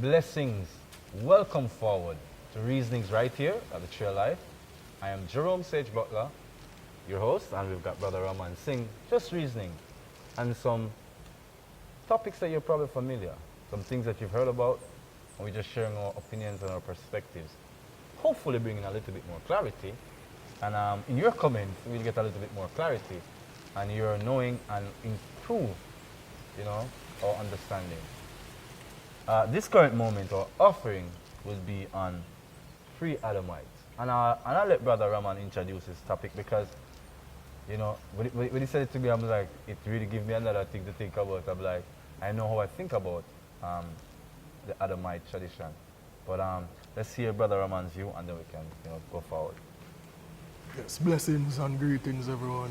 Blessings. Welcome forward to Reasonings right here at the Tree of Life. I am Jerome Sage Butler, your host, and we've got Brother Ramon Singh, just reasoning, and some topics that you're probably familiar, some things that you've heard about, and we're just sharing our opinions and our perspectives. Hopefully bringing a little bit more clarity, and in your comments, we'll get a little bit more clarity, and your knowing and improve, our understanding. This current moment or offering will be on Pre-Adamites. And I'll let Brother Ramon introduce this topic because, when he said it to me, I'm like, it really gave me another thing to think about. I'm like, I know how I think about the Edomite tradition. But let's hear Brother Ramon's view and then we can go forward. Yes, blessings and greetings, everyone.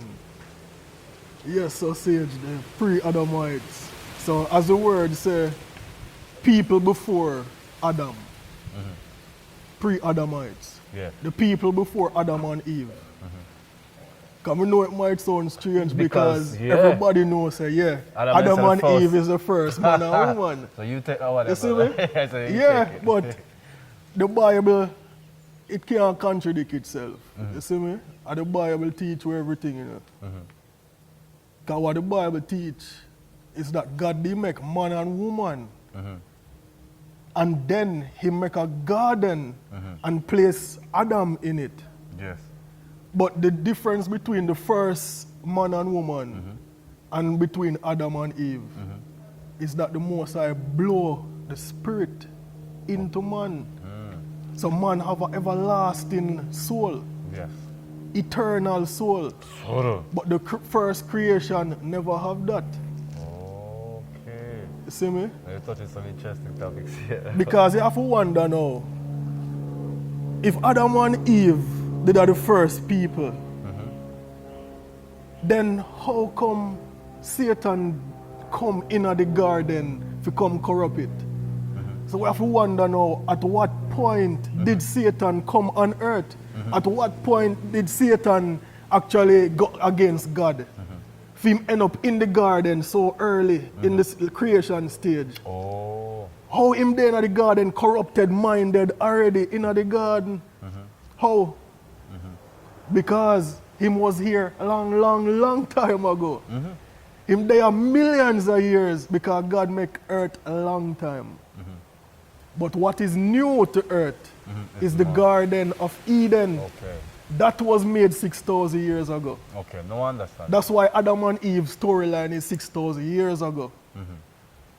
Yes, so Sage, the Pre-Adamites. So as the word says, people before Adam. Mm-hmm. Pre-Adamites. Yeah. The people before Adam and Eve. Because we know it might sound strange because everybody knows, Adam and Eve is the first man and woman. So you take that one. You see me? But the Bible, it can't contradict itself. Mm-hmm. You see me? And the Bible teach you everything, Because what the Bible teach is that God did make man and woman. Mm-hmm. And then he make a garden and place Adam in it. Yes. But the difference between the first man and woman and between Adam and Eve is that the Most High blow the spirit into man. So man have an everlasting soul. Yes. Eternal soul. But the first creation never have that. You see me? You're touching some interesting topics here. Because you have to wonder now, if Adam and Eve, they are the first people, then how come Satan come in the garden to come corrupt it? So we have to wonder now, at what point did Satan come on earth? At what point did Satan actually go against God? For him end up in the garden so early in this creation stage. Oh. How him there in the garden corrupted minded already in the garden? How? Because him was here a long time ago. Him there millions of years because God make earth a long time. But what is new to earth is the Garden of Eden. Okay. That was made 6,000 years ago. Okay, no understand. That's why Adam and Eve's storyline is 6,000 years ago.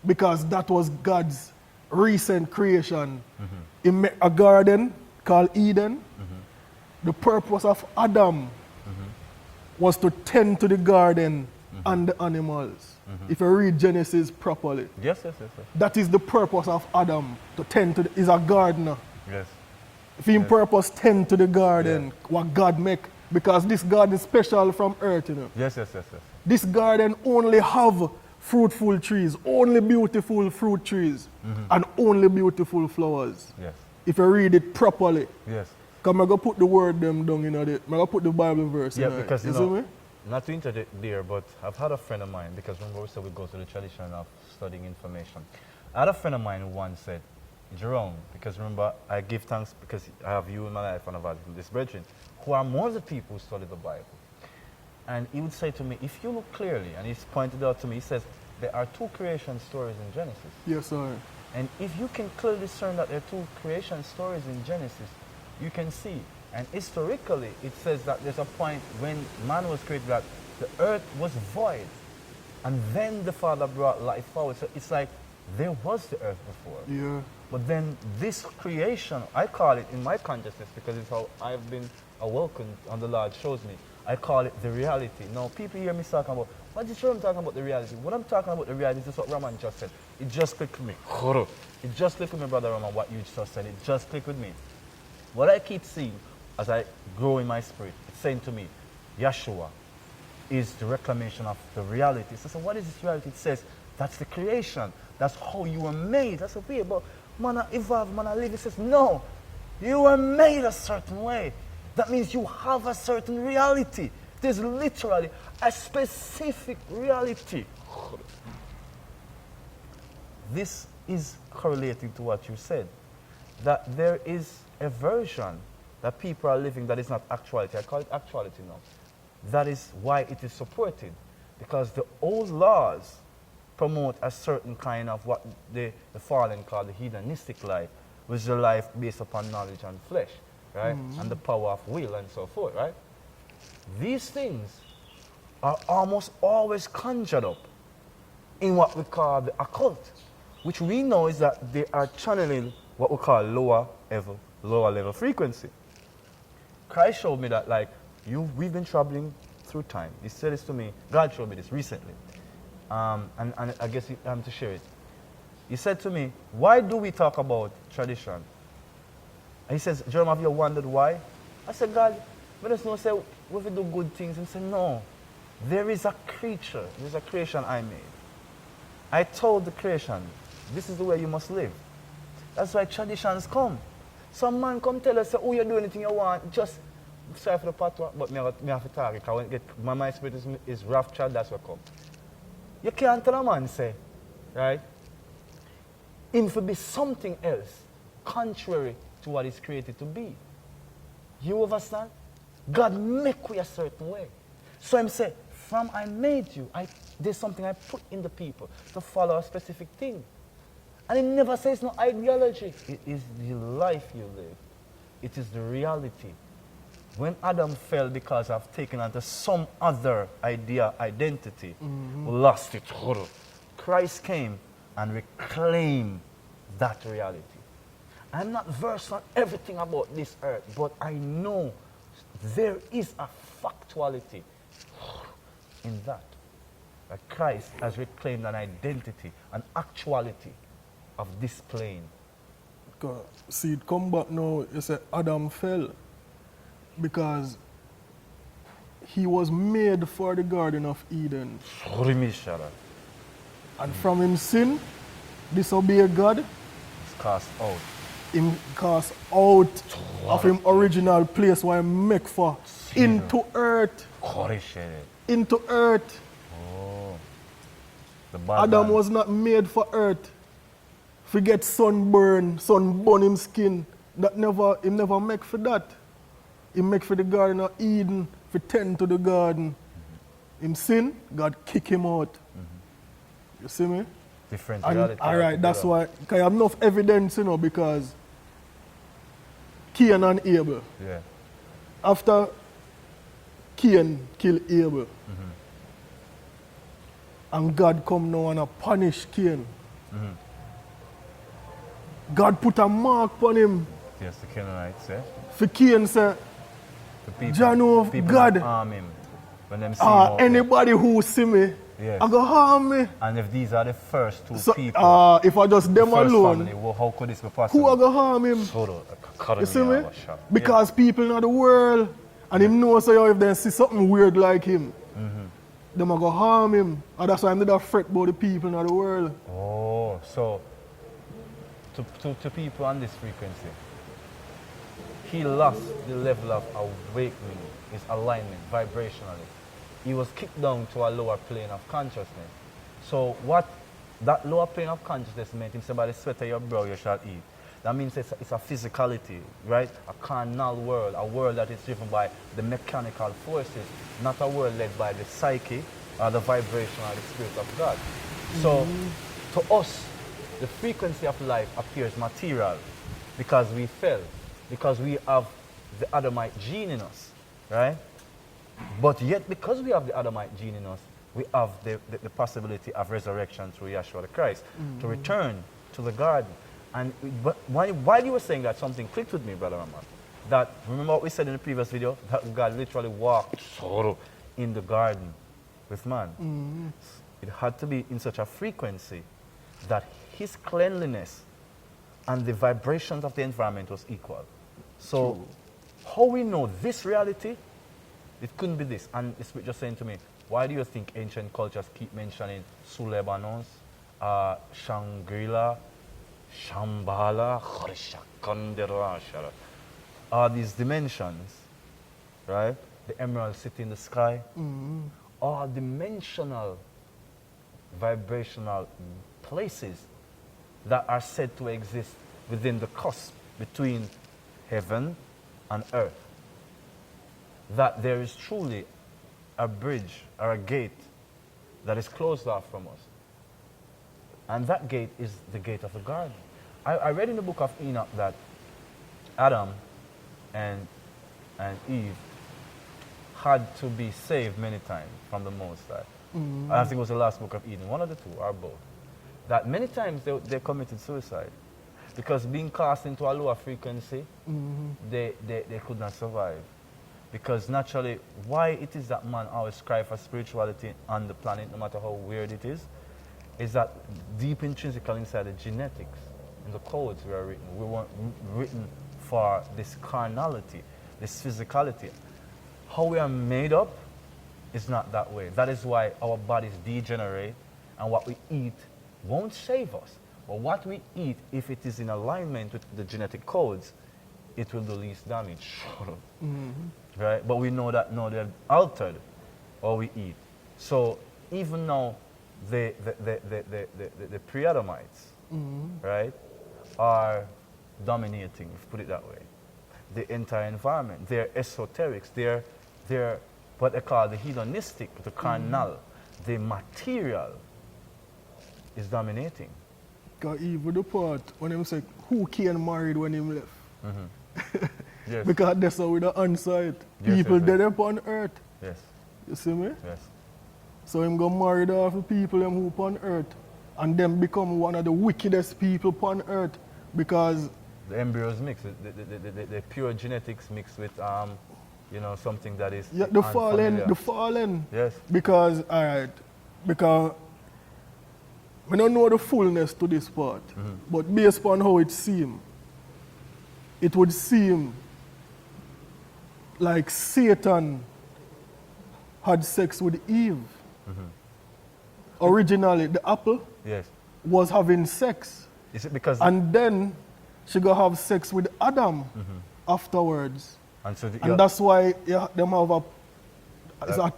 Because that was God's recent creation. He made a garden called Eden. The purpose of Adam was to tend to the garden and the animals. If you read Genesis properly. Yes. That is the purpose of Adam, to tend to he's a gardener. Yes. If him purpose tend to the garden, what God make, because this garden is special from earth, Yes. This garden only have fruitful trees, only beautiful fruit trees, and only beautiful flowers. Yes. If you read it properly. Yes. Because I'm going to put the word them down in it. I'm going to put the Bible verse in it. Yeah, because, you see me? Not to interject there, but I've had a friend of mine, because remember we said we go to the tradition of studying information. I had a friend of mine who once said, Jerome, because remember, I give thanks because I have you in my life and I've had this brethren, who are more the people who study the Bible. And he would say to me, if you look clearly, and he's pointed out to me, he says, there are two creation stories in Genesis. Yes, sir. And if you can clearly discern that there are two creation stories in Genesis, you can see. And historically, it says that there's a point when man was created that the earth was void. And then the Father brought life forward. So it's like there was the earth before. Yeah. But then this creation, I call it in my consciousness, because it's how I've been awoken and the Lord shows me, I call it the reality. Now, people hear me talking about, what is I'm talking about the reality? When I'm talking about the reality, this is what Ramon just said. It just clicked with me. It just clicked with me, Brother Ramon, what you just said. It just clicked with me. What I keep seeing as I grow in my spirit, it's saying to me, Yeshua is the reclamation of the reality. So what is this reality? It says, that's the creation. That's how you were made. That's a way, but man, I evolve, man, I live. It says, no, you were made a certain way. That means you have a certain reality. There's literally a specific reality. This is correlating to what you said, that there is a version that people are living that is not actuality. I call it actuality now. That is why it is supported, because the old laws promote a certain kind of what the fallen call the hedonistic life, which is a life based upon knowledge and flesh, right? And the power of will and so forth, right? These things are almost always conjured up in what we call the occult, which we know is that they are channeling what we call lower level frequency. Christ showed me that, like, we've been traveling through time. He said this to me. God showed me this recently. And I guess I'm to share it. He said to me, why do we talk about tradition? And he says, Jerome, have you wondered why? I said, God, let us know, say, we do good things. And he said, no, there is a creature. There's a creation I made. I told the creation, this is the way you must live. That's why traditions come. Some man come tell us, say, oh, you do anything you want, just sorry for the patwa, but me have to talk, because when get, my spirit is raptured, that's what come. You can't tell a man, say, right? Him to be something else, contrary to what he's created to be. You understand? God make you a certain way. So him say, from I made you, there's something I put in the people to follow a specific thing. And he never says no ideology. It is the life you live. It is the reality. When Adam fell because of taking on to some other idea, identity, lost it. Christ came and reclaimed that reality. I'm not versed on everything about this earth, but I know there is a factuality in that. That Christ has reclaimed an identity, an actuality of this plane. See, it come back now, you say Adam fell because he was made for the Garden of Eden. And from him sin, disobey God, he's cast out. Him cast out of him original place where he make for into earth. Into earth. Oh. Adam was not made for earth. Forget sunburn him skin. That him never make for that. He make for the Garden of Eden, for tend to the garden. Him sin, God kick him out. You see me? Different reality. Alright, that's why, because I have enough evidence, you know, because Cain and Abel. Yeah. After Cain killed Abel, and God come now and punish Cain. God put a mark on him. Yes, the Canaanites, yeah. For Cain say, John of God, harm him when them see him anybody who see me, yes, I go harm me. And if these are the first two people, if I just them alone, family, well, how could this be possible? who I go harm him? You see me? Because people in the world, and him knows so if they see something weird like him, them I go harm him. And that's why I'm not fret about the people in the world. Oh, so to people on this frequency, he lost the level of awakening, his alignment, vibrationally. He was kicked down to a lower plane of consciousness. So what that lower plane of consciousness meant, him say, by the sweat of your brow you shall eat. That means it's a physicality, right? A carnal world, a world that is driven by the mechanical forces, not a world led by the psyche or the vibration or the spirit of God. So to us, the frequency of life appears material because we fell, because we have the Edomite gene in us, right? But yet, because we have the Edomite gene in us, we have the possibility of resurrection through Yeshua the Christ, to return to the garden. And while you were saying that, something clicked with me, Brother Ramon. That, remember what we said in the previous video? That God literally walked in the garden with man. It had to be in such a frequency that his cleanliness and the vibrations of the environment was equal. So, how we know this reality, it couldn't be this. And the Spirit just saying to me, why do you think ancient cultures keep mentioning Sulebanos, Shangri-La, Shambhala, these dimensions, right? The emerald city in the sky, are dimensional, vibrational places that are said to exist within the cusp between heaven and earth. That there is truly a bridge or a gate that is closed off from us. And that gate is the gate of the garden. I read in the book of Enoch that Adam and Eve had to be saved many times from the Most High. I think it was the last book of Eden, one of the two, or both. That many times they committed suicide because being cast into a lower frequency, they could not survive. Because naturally, why it is that man always strive for spirituality on the planet, no matter how weird it is that deep intrinsical inside the genetics and the codes we are written. We weren't written for this carnality, this physicality. How we are made up is not that way. That is why our bodies degenerate, and what we eat won't save us. But what we eat, if it is in alignment with the genetic codes, it will do least damage. Right? But we know that now they've altered how we eat. So even now, the Pre-Adamites, right, are dominating, if you put it that way. The entire environment. They're esoterics. They're what they call the hedonistic, the carnal, the material is dominating. Because even the part when them say who Cain married when him left. Yes. Because that's how with the on-site. Yes, People yes, dead upon earth. Yes. You see me? Yes. So him go married off the people them who upon earth. And them become one of the wickedest people upon earth. Because the embryos mix, the pure genetics mixed with something that is the fallen. Yes. Because we don't know the fullness to this part, but based upon how it seems, it would seem like Satan had sex with Eve. Originally, the apple was having sex. Is it because and then she go have sex with Adam afterwards. And that's why them have a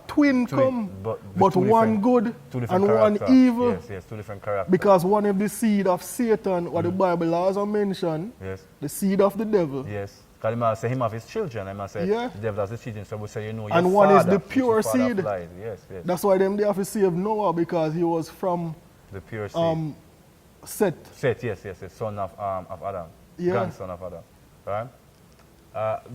twin come, but one good and one evil. Yes, two different characters. Because one of the seed of Satan, what the Bible also mentioned, the seed of the devil. Yes. Because he must say him have his children. I must say the devil has his children. So we say, your and one is the pure seed. Yes. That's why them they have to save Noah, because he was from the pure seed. Seth, yes, son of Adam, grandson of Adam, right?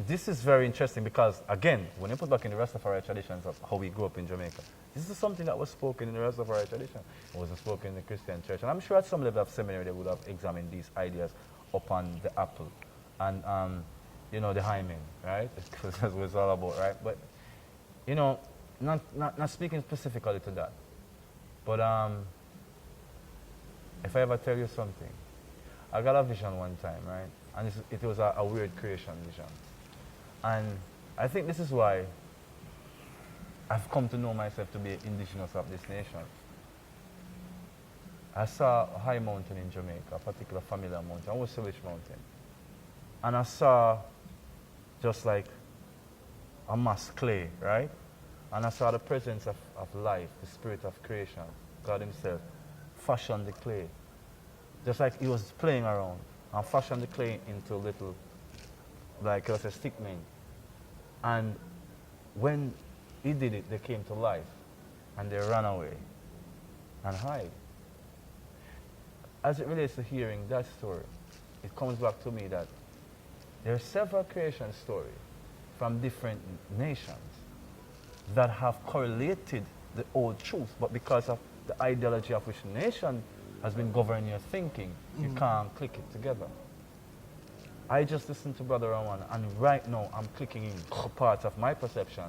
This is very interesting because, again, when you put back in the Rastafari traditions of how we grew up in Jamaica, this is something that was spoken in the Rastafari tradition. It wasn't spoken in the Christian church. And I'm sure at some level of seminary they would have examined these ideas upon the apple and, the hymen, right? Because that's what it's all about, right? But, not speaking specifically to that, but if I ever tell you something, I got a vision one time, right? And it was a weird creation vision. And I think this is why I've come to know myself to be indigenous of this nation. I saw a high mountain in Jamaica, a particular familiar mountain, I was Salish Mountain. And I saw just like a mass clay, right? And I saw the presence of life, the spirit of creation, God himself, fashion the clay. Just like he was playing around and fashioned the clay into little, like it was a stick man. And when he did it, they came to life and they ran away and hide. As it relates to hearing that story, it comes back to me that there are several creation stories from different nations that have correlated the old truth, but because of the ideology of which nation has been governing your thinking, you can't click it together. I just listened to Brother Ramon, and right now I'm clicking in parts of my perception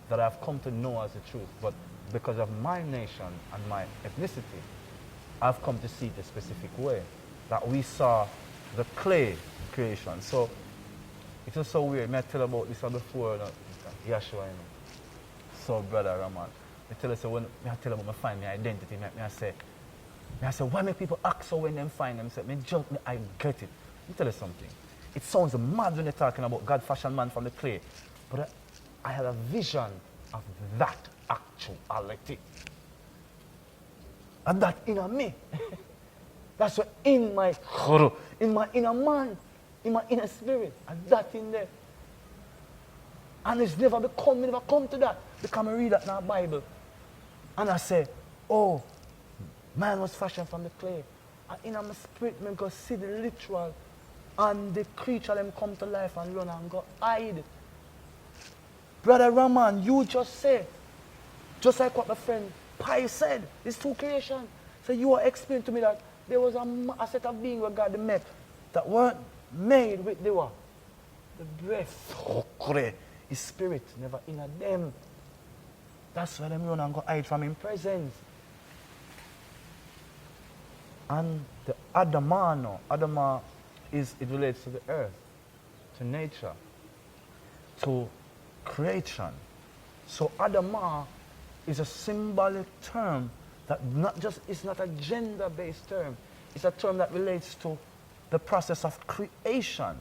that I've come to know as the truth, but because of my nation and my ethnicity, I've come to see it a specific way, that we saw the clay creation. So it was so weird. I tell about this before, Yeshua. So Brother Ramon, I tell you, so when I tell them I find my identity, I say, why make people act so when them find them? I get it. Let me tell you something. It sounds mad when they're talking about God fashioned man from the clay, but I had a vision of that actuality. And that in me. That's what in my inner man, in my inner spirit, and that in there. And it's never come to that. Because I read that in the Bible. And I say, oh, man was fashioned from the clay. And in my spirit, I go see the literal. And the creature them come to life and run and go hide. Brother Ramon, you just say, just like what my friend Pi said, it's two creation. So you are explaining to me that there was a set of beings where God made that weren't made with the what? The breath. His spirit never in them. That's why them run and go hide from his presence. And the Adama it relates to the earth, to nature, to creation. So Adama is a symbolic term that it's not a gender-based term. It's a term that relates to the process of creation.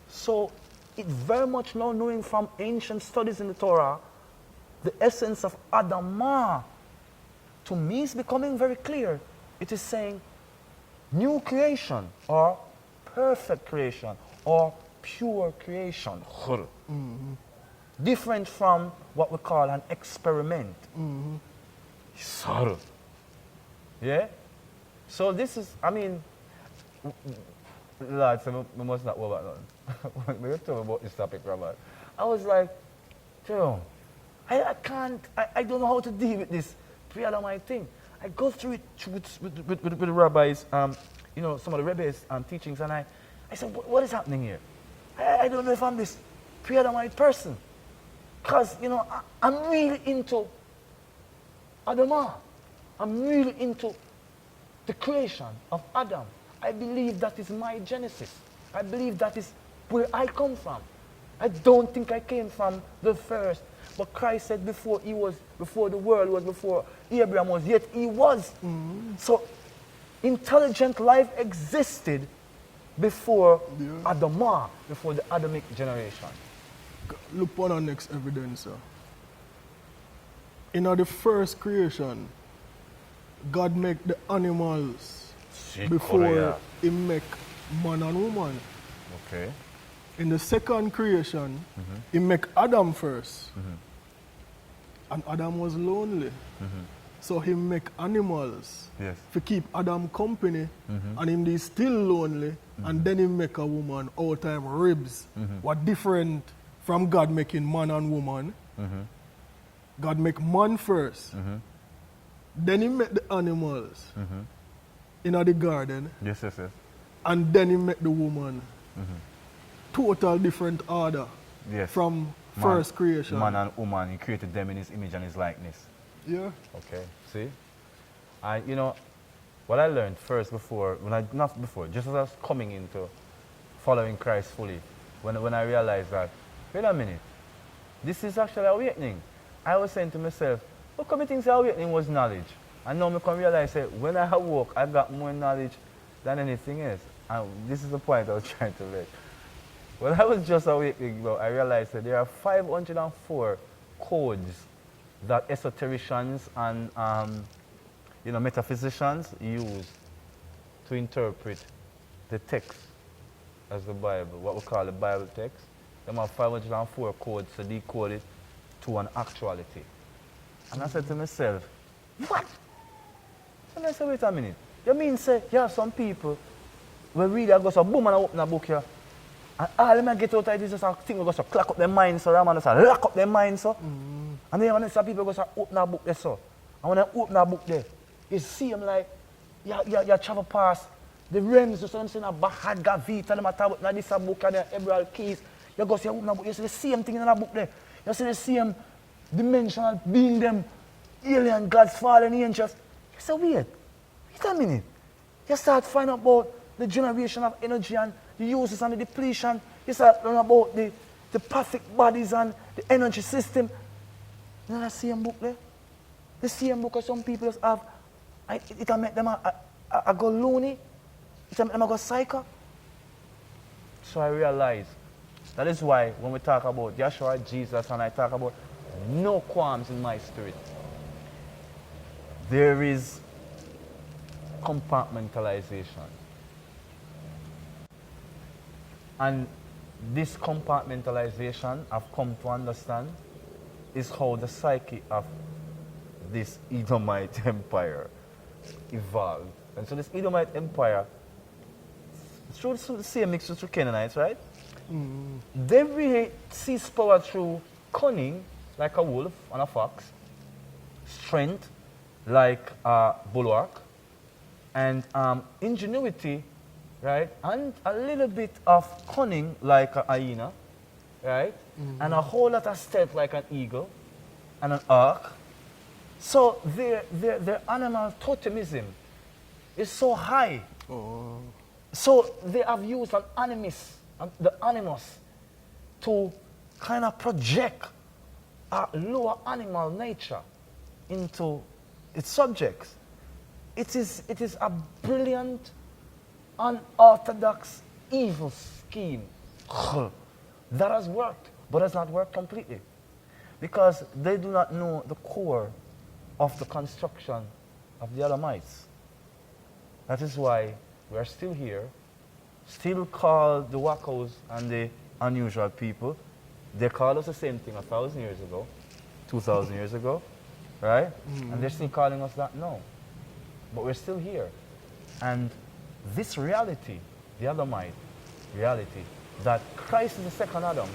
So it very much now knowing from ancient studies in the Torah, the essence of Adama, to me is becoming very clear. It is saying new creation or perfect creation or pure creation. Mm-hmm. Different from what we call an experiment. Mm-hmm. Sorrow. Yeah? So this is, I mean, lads, I must not worry about nothing. When you talk about this topic, Robert, I was like, Jerome, I don't know how to deal with this pre-Adamite thing. I go through it with the rabbis, you know, some of the rabbis teachings, and I said, what is happening here? I don't know if I'm this pre-Adamite person. Because, you know, I'm really into Adama. I'm really into the creation of Adam. I believe that is my genesis. I believe that is where I come from. I don't think I came from the first. But Christ said before the world was, before Abraham was, yet he was. Mm-hmm. So intelligent life existed before Adama, before the Adamic generation. Look on our next evidence, sir. In the first creation, God made the animals before he make man and woman. Okay. In the second creation, he make Adam first. And Adam was lonely. So he make animals to keep Adam company. And him is still lonely. And then he make a woman, all time ribs. What different from God making man and woman. God make man first. Then he make the animals in the garden. Yes. And then he make the woman. Total different order from first creation. Man and woman, he created them in his image and his likeness. Yeah. Okay, see? You know, what I learned first just as I was coming into following Christ fully, when I realized that, wait a minute, this is actually awakening. I was saying to myself, how come you think awakening was knowledge? And now I can realize that when I awoke, I got more knowledge than anything else. And this is the point I was trying to make. When I was just awakening, I realized that there are 504 codes that esotericians and metaphysicians use to interpret the text as the Bible, what we call the Bible text. There are 504 codes to decode it to an actuality. And I said to myself, what? And I said, wait a minute. You mean say you have some people will read and go so boom and open a book here. And all them get out of it is just a thing will go so clack up their minds, so Ramon just lock up their minds so. And then when some people go so open a book there so. And when they open a book there, you see them like you travel past the realms, so them saying a Bahad Gavita, them a talk about this a book and the Emerald Keys. You go see open a book, you see the same thing in that book there. You see the same dimensional being them, alien gods, fallen angels. You say, wait a minute. You start finding out about the generation of energy and the uses and the depletion. You start learning about the perfect bodies and the energy system. You know that same book there? The same book that some people just have, it can make them a go loony. It can make them a go psycho. So I realized that is why when we talk about Yeshua, Jesus, and I talk about no qualms in my spirit, there is compartmentalization. And this compartmentalization, I've come to understand, is how the psyche of this Edomite empire evolved. And so this Edomite empire, through the same mix with the Canaanites, right? They really seize power through cunning, like a wolf and a fox, strength, like a bulwark, and ingenuity, right? And a little bit of cunning, like a hyena, right? And a whole lot of stealth, like an eagle, and an ark. So their animal totemism is so high. Oh. So they have used an animus, the animus, to kind of project a lower animal nature into its subjects. It is a brilliant, unorthodox, evil scheme that has worked, but has not worked completely. Because they do not know the core of the construction of the Edomites. That is why we are still here, still called the wackos and the unusual people. They called us the same thing 1,000 years ago, 2,000 years ago, right? And they're still calling us that now. But we're still here. And this reality, the Edomite reality, that Christ is the second Adam,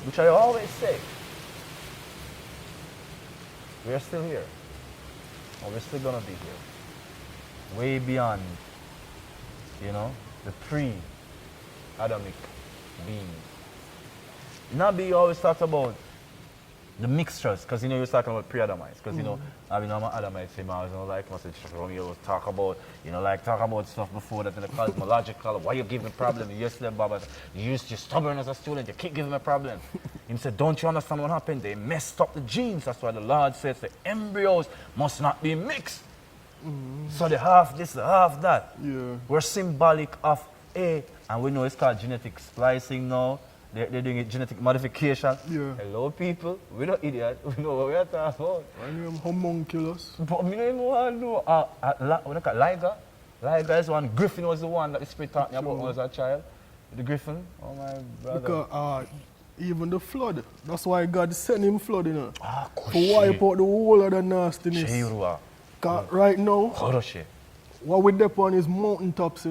which I always say, we are still here. Or we're still going to be here. Way beyond, the pre-Adamic beings. Nabi always talks about the mixtures, because you were talking about pre-Adamites, because I'm an Adamite, so I was like message from you was talk about, talk about stuff before that in the cosmological, why you give me problem? Yesterday, Baba, you're stubborn as a student, you keep giving me problem. He said, don't you understand what happened? They messed up the genes. That's why the Lord says the embryos must not be mixed. So they have this, they have that. Yeah. We're symbolic of A, and we know it's called genetic splicing now. They're doing it genetic modification. Yeah. Hello, people. We're not idiots. We know what we're talking about. I am homunculus. But I don't even want to know. When I got Liger. Liger is one. Griffin was the one that the Spirit taught me about when I was a child. The Griffin. Oh, my brother. Because even the flood. That's why God sent him flood, to wipe out the whole of the nastiness. Right now, what we dep on is mountaintops,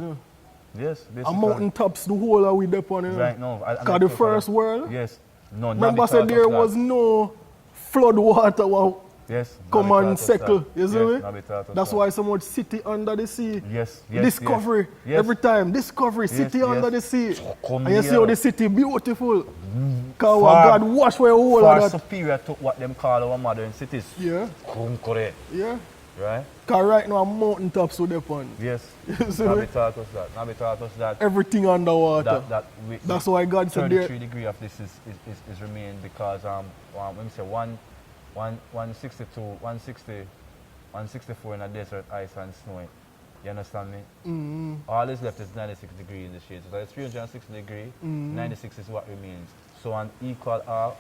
Yes, basically. And mountaintops, the whole of we dep on, Right now. Because the first world, yes. No, remember said there was no flood water yes, come and settle, you see me? That's that. why so much city under the sea. Yes, Discovery, yes. every time, discovery, city under the sea. So and you see how the city beautiful. Because God wash away all far of that. superior to what them call our modern cities. Yeah. Yeah. Right? Because right now, mountaintops with dep on. Yes. Nabi taught us that. Everything underwater. That's why God said 33 degree of this is remain because when we say 162, 160, 164 in a desert, ice and snow. You understand me? All is left is 96 degrees in the shade. So it's 360 degrees, 96 is what remains. So on equal R,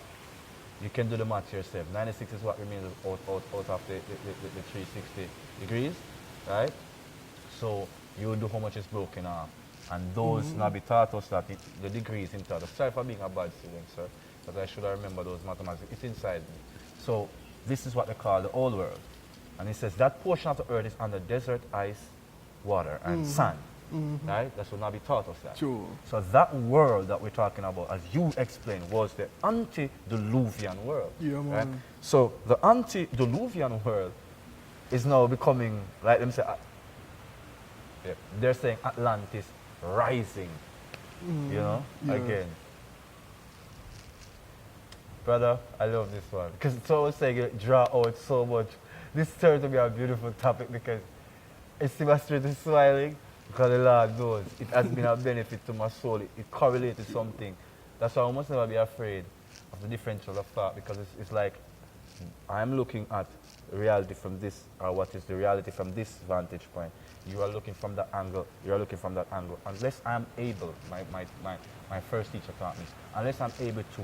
you can do the math yourself. 96 is what remains out of the 360 degrees, right? So you will do how much is broken off. And those Nabi taught us that the degrees in total. Sorry for being a bad student, sir, but I should have remembered those mathematics. It's inside me. So this is what they call the old world. And it says that portion of the earth is under desert, ice, water, and sand. Right? That's what Nabi taught us that. True. So that world that we're talking about, as you explained, was the Antediluvian world. Yeah, man. Right? So the Antediluvian world is now becoming, like them say, they're saying Atlantis rising, again. Brother, I love this one. Because it's always saying you draw out so much. This turned to be a beautiful topic because it's my spirit is smiling. Because the Lord knows it has been a benefit to my soul. It correlated something. That's why I must never be afraid of the differential of thought, because it's like I'm looking at reality from this, or what is the reality from this vantage point. You are looking from that angle, you are looking from that angle. Unless I'm able, my first teacher taught me, unless I'm able to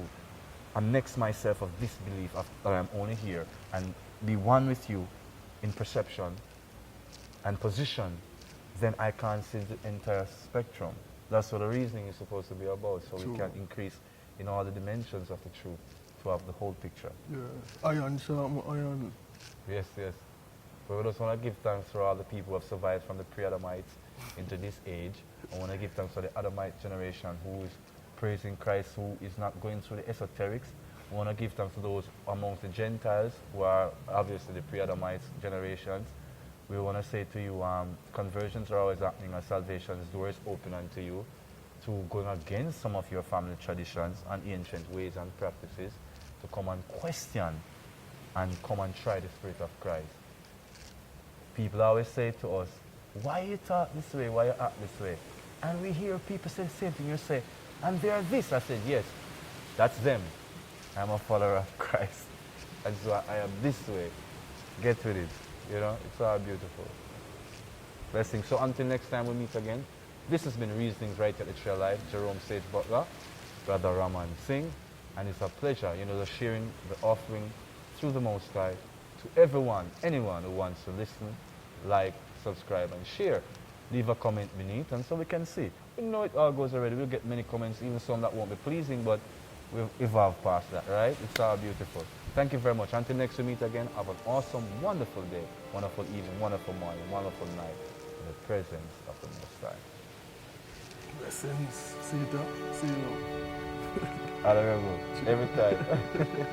annex myself of this belief that I'm only here and be one with you in perception and position then I can't see the entire spectrum. That's what the reasoning is supposed to be about, so True. we can increase in all the dimensions of the truth to have the whole picture. Yeah. Iron, sharp iron. Yes, yes. But we just want to give thanks for all the people who have survived from the Pre-Adamites into this age. I want to give thanks for the Edomite generation who is praising Christ, who is not going through the esoterics. I want to give thanks to those amongst the Gentiles who are obviously the Pre-Adamites generations. We want to say to you, conversions are always happening and salvation's door is open unto you to going against some of your family traditions and ancient ways and practices, to come and question and come and try the Spirit of Christ. People always say to us, why you talk this way, why you act this way? And we hear people say the same thing. You say, and they are this. I said, yes, that's them. I'm a follower of Christ. And so I am this way. Get with it. You know, it's all beautiful. Blessings. So until next time we meet again, this has been Reasonings Right at the Trail Life. Jerome Sage Butler, Brother Ramon Singh, and it's a pleasure, you know, the sharing the offering through the Most High to everyone, anyone who wants to listen, like, subscribe, and share. Leave a comment beneath, and so we can see. We know it all goes already. We'll get many comments, even some that won't be pleasing, but we've evolved past that, right? It's all beautiful. Thank you very much. Until next we meet again, have an awesome, wonderful day, wonderful evening, wonderful morning, wonderful night in the presence of the Most High. Blessings. See you. Honorable. Every time.